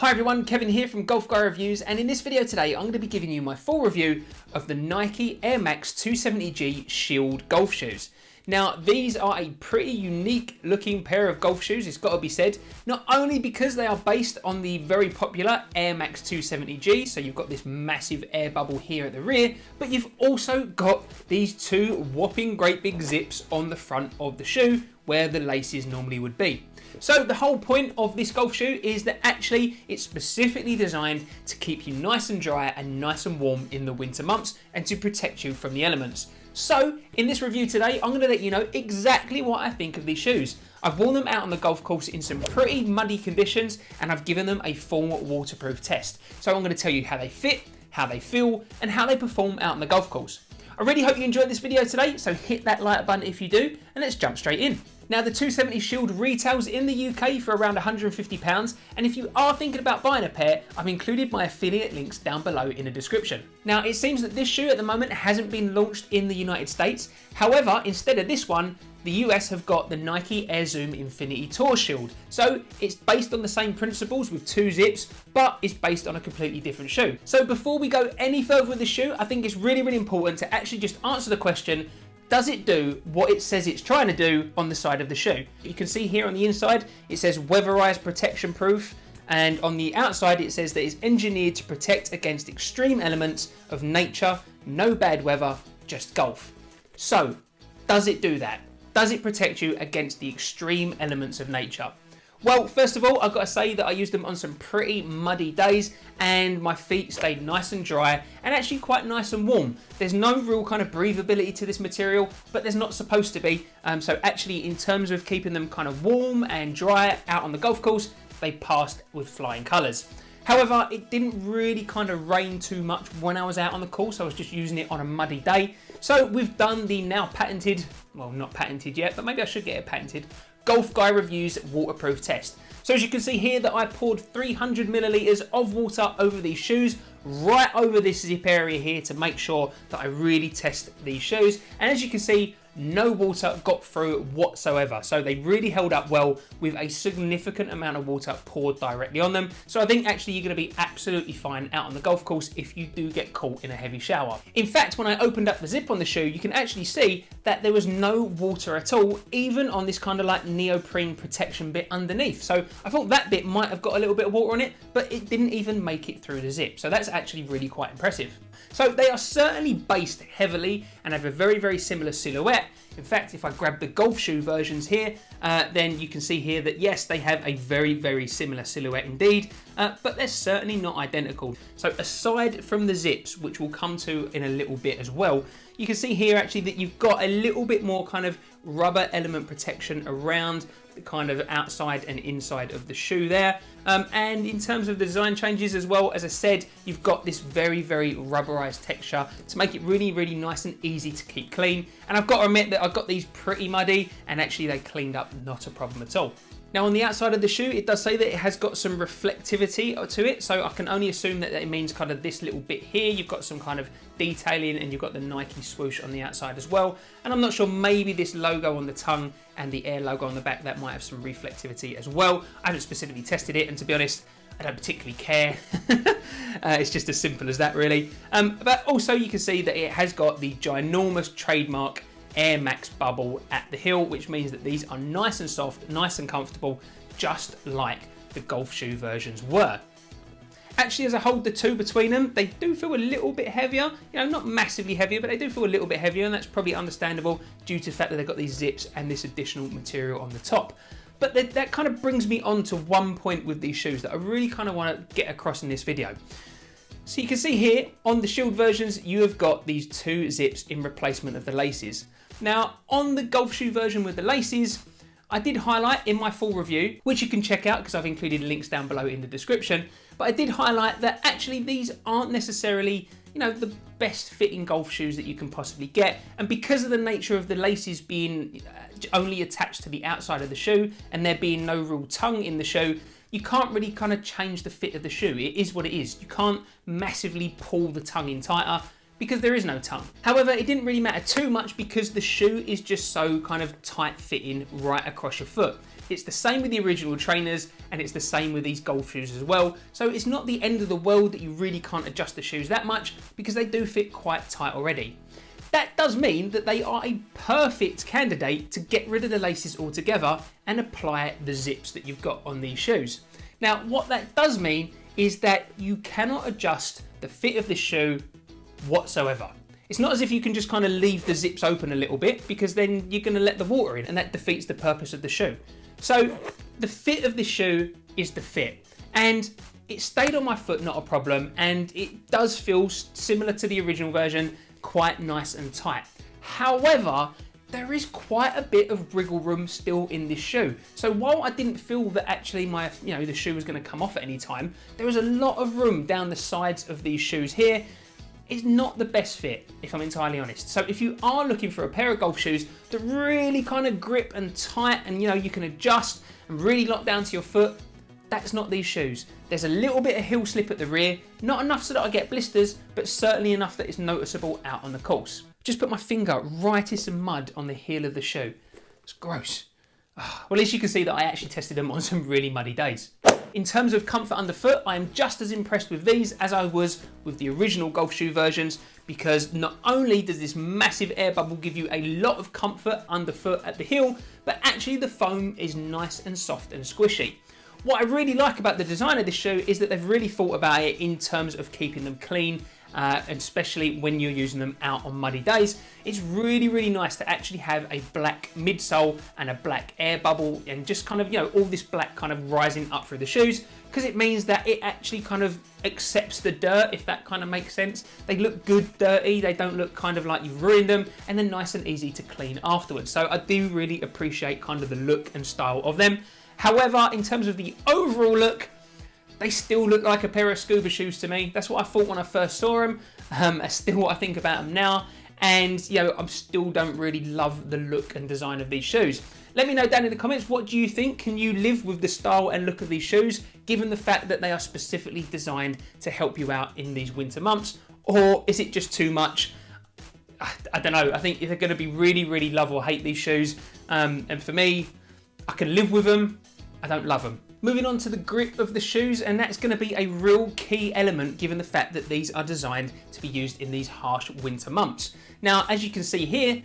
Hi everyone, Kevin here from Golf Guy Reviews, and in this video today I'm going to be giving you my full review of the Nike Air Max 270G Shield golf shoes. Now these are a pretty unique looking pair of golf shoes, it's got to be said, not only because they are based on the very popular Air Max 270G, so you've got this massive air bubble here at the rear, but you've also got these two whopping great big zips on the front of the shoe where the laces normally would be. So the whole point of this golf shoe is that actually it's specifically designed to keep you nice and dry and nice and warm in the winter months and to protect you from the elements. So in this review today, I'm going to let you know exactly what I think of these shoes. I've worn them out on the golf course in some pretty muddy conditions and I've given them a full waterproof test. So I'm going to tell you how they fit, how they feel and how they perform out on the golf course. I really hope you enjoyed this video today, so hit that like button if you do and let's jump straight in. Now the 270 Shield retails in the UK for around £150, and if you are thinking about buying a pair, I've included my affiliate links down below in the description. Now it seems that this shoe at the moment hasn't been launched in the United States, however instead of this one, the US have got the Nike Air Zoom Infinity Tour Shield. So it's based on the same principles with two zips, but it's based on a completely different shoe. So before we go any further with the shoe, I think it's really important to actually just answer the question, does it do what it says it's trying to do on the side of the shoe? You can see here on the inside, it says weatherized protection proof. And on the outside, it says that it's engineered to protect against extreme elements of nature, no bad weather, just golf. So does it do that? Does it protect you against the extreme elements of nature? Well, first of all, I've got to say that I used them on some pretty muddy days and my feet stayed nice and dry and actually quite nice and warm. There's no real kind of breathability to this material, but there's not supposed to be. So actually, in terms of keeping them kind of warm and dry out on the golf course, they passed with flying colours. However, it didn't really kind of rain too much when I was out on the course. I was just using it on a muddy day. So we've done the now patented, well, not patented yet, but maybe I should get it patented, Golf Guy Reviews waterproof test. So as you can see here that I poured 300 millilitres of water over these shoes, right over this zip area here to make sure that I really test these shoes. And as you can see, no water got through whatsoever. So they really held up well with a significant amount of water poured directly on them. So I think actually you're going to be absolutely fine out on the golf course if you do get caught in a heavy shower. In fact, when I opened up the zip on the shoe, you can actually see that there was no water at all, even on this kind of like neoprene protection bit underneath. So I thought that bit might have got a little bit of water on it, but it didn't even make it through the zip. So that's actually really quite impressive. So they are certainly based heavily and have a very similar silhouette. In fact, if I grab the golf shoe versions here, then you can see here that yes, they have a very similar silhouette indeed, but they're certainly not identical. So aside from the zips, which we'll come to in a little bit as well, you can see here actually that you've got a little bit more kind of rubber element protection around the kind of outside and inside of the shoe there. And in terms of the design changes as well, as I said, you've got this very rubberized texture to make it really nice and easy to keep clean. And I've got to admit that I got these pretty muddy and actually they cleaned up not a problem at all. Now on the outside of the shoe, it does say that it has got some reflectivity to it, so I can only assume that it means kind of this little bit here, you've got some kind of detailing and you've got the Nike swoosh on the outside as well. And I'm not sure, maybe this logo on the tongue and the Air logo on the back, that might have some reflectivity as well. I haven't specifically tested it, and to be honest, I don't particularly care. It's just as simple as that really. But also you can see that it has got the ginormous trademark Air Max bubble at the heel, which means that these are nice and soft, nice and comfortable, just like the golf shoe versions were. Actually, as I hold the two between them, they do feel a little bit heavier. You know, not massively heavier, but they do feel a little bit heavier, and that's probably understandable due to the fact that they've got these zips and this additional material on the top. But that kind of brings me on to one point with these shoes that I really kind of want to get across in this video. So you can see here on the Shield versions, you have got these two zips in replacement of the laces. Now on the golf shoe version with the laces, I did highlight in my full review, which you can check out because I've included links down below in the description, but I did highlight that actually these aren't necessarily, you know, the best fitting golf shoes that you can possibly get. And because of the nature of the laces being only attached to the outside of the shoe and there being no real tongue in the shoe, you can't really kind of change the fit of the shoe. It is what it is. You can't massively pull the tongue in tighter because there is no tongue. However, it didn't really matter too much because the shoe is just so kind of tight fitting right across your foot. It's the same with the original trainers, and it's the same with these golf shoes as well. So it's not the end of the world that you really can't adjust the shoes that much, because they do fit quite tight already. That does mean that they are a perfect candidate to get rid of the laces altogether and apply the zips that you've got on these shoes. Now, what that does mean is that you cannot adjust the fit of this shoe whatsoever. It's not as if you can just kind of leave the zips open a little bit, because then you're going to let the water in and that defeats the purpose of the shoe. So the fit of this shoe is the fit, and it stayed on my foot, not a problem, and it does feel similar to the original version, quite nice and tight. However, there is quite a bit of wriggle room still in this shoe. So while I didn't feel that actually the shoe was going to come off at any time, there was a lot of room down the sides of these shoes here. It's not the best fit, if I'm entirely honest. So if you are looking for a pair of golf shoes that really kind of grip and tight, and you can adjust and really lock down to your foot, that's not these shoes. There's a little bit of heel slip at the rear, not enough so that I get blisters, but certainly enough that it's noticeable out on the course. Just put my finger right in some mud on the heel of the shoe. It's gross. Well, at least you can see that I actually tested them on some really muddy days. In terms of comfort underfoot, I am just as impressed with these as I was with the original golf shoe versions, because not only does this massive air bubble give you a lot of comfort underfoot at the heel, but actually the foam is nice and soft and squishy. What I really like about the design of this shoe is that they've really thought about it in terms of keeping them clean, and especially when you're using them out on muddy days. It's really, really nice to actually have a black midsole and a black air bubble, and just kind of, all this black kind of rising up through the shoes, because it means that it actually kind of accepts the dirt, if that kind of makes sense. They look good dirty, they don't look kind of like you've ruined them, and they're nice and easy to clean afterwards. So I do really appreciate kind of the look and style of them. However, in terms of the overall look, they still look like a pair of scuba shoes to me. That's what I thought when I first saw them. That's still what I think about them now. And I still don't really love the look and design of these shoes. Let me know down in the comments, what do you think? Can you live with the style and look of these shoes, given the fact that they are specifically designed to help you out in these winter months? Or is it just too much? I don't know. I think they're going to be really, really love or hate these shoes. And for me, I can live with them. I don't love them. Moving on to the grip of the shoes, and that's going to be a real key element given the fact that these are designed to be used in these harsh winter months. Now, as you can see here,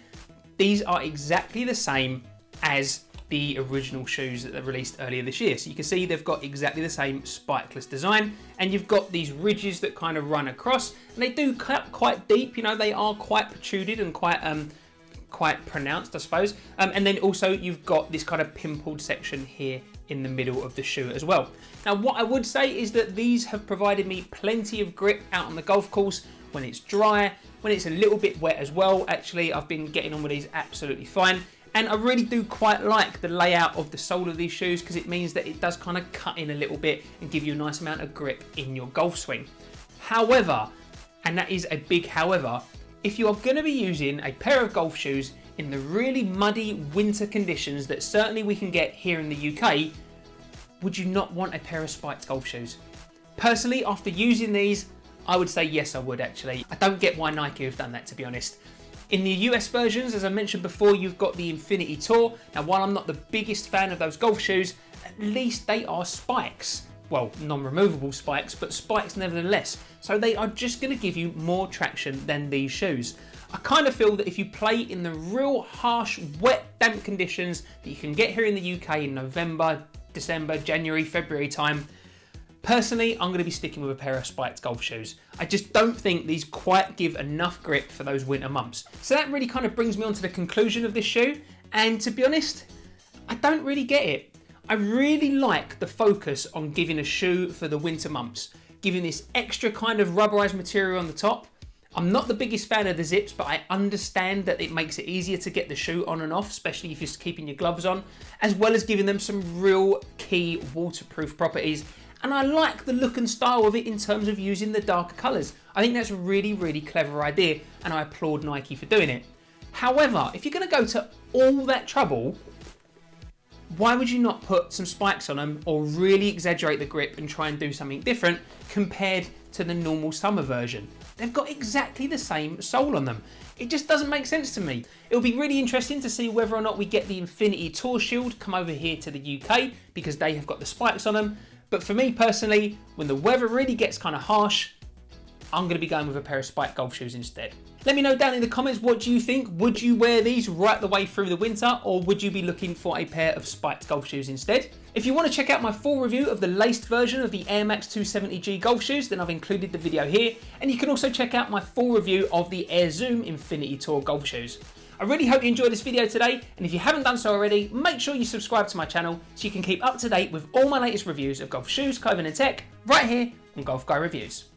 these are exactly the same as the original shoes that they released earlier this year. So you can see they've got exactly the same spikeless design, and you've got these ridges that kind of run across, and they do cut quite deep. They are quite protruded and quite pronounced, I suppose. And then also you've got this kind of pimpled section here in the middle of the shoe as well. Now, what I would say is that these have provided me plenty of grip out on the golf course when it's dry, when it's a little bit wet as well. Actually, I've been getting on with these absolutely fine. And I really do quite like the layout of the sole of these shoes, because it means that it does kind of cut in a little bit and give you a nice amount of grip in your golf swing. However, and that is a big however, if you are going to be using a pair of golf shoes in the really muddy winter conditions that certainly we can get here in the UK, would you not want a pair of spiked golf shoes? Personally, after using these, I would say yes, I would actually. I don't get why Nike have done that, to be honest. In the US versions, as I mentioned before, you've got the Infinity Tour. Now, while I'm not the biggest fan of those golf shoes, at least they are spikes. Well, non-removable spikes, but spikes nevertheless. So they are just going to give you more traction than these shoes. I kind of feel that if you play in the real harsh, wet, damp conditions that you can get here in the UK in November, December, January, February time, personally, I'm going to be sticking with a pair of spiked golf shoes. I just don't think these quite give enough grip for those winter months. So that really kind of brings me on to the conclusion of this shoe. And to be honest, I don't really get it. I really like the focus on giving a shoe for the winter months, giving this extra kind of rubberized material on the top. I'm not the biggest fan of the zips, but I understand that it makes it easier to get the shoe on and off, especially if you're keeping your gloves on, as well as giving them some real key waterproof properties. And I like the look and style of it in terms of using the darker colours. I think that's a really, really clever idea, and I applaud Nike for doing it. However, if you're going to go to all that trouble, why would you not put some spikes on them, or really exaggerate the grip and try and do something different compared to the normal summer version? they've got exactly the same sole on them. It just doesn't make sense to me. It'll be really interesting to see whether or not we get the Infinity Tour Shield come over here to the UK, because they have got the spikes on them. But for me personally, when the weather really gets kind of harsh, I'm going to be going with a pair of spiked golf shoes instead. Let me know down in the comments, what do you think? Would you wear these right the way through the winter, or would you be looking for a pair of spiked golf shoes instead? If you want to check out my full review of the laced version of the Air Max 270G golf shoes, then I've included the video here, and you can also check out my full review of the Air Zoom Infinity Tour golf shoes. I really hope you enjoyed this video today, and if you haven't done so already, make sure you subscribe to my channel so you can keep up to date with all my latest reviews of golf shoes, clothing and tech right here on Golf Guy Reviews.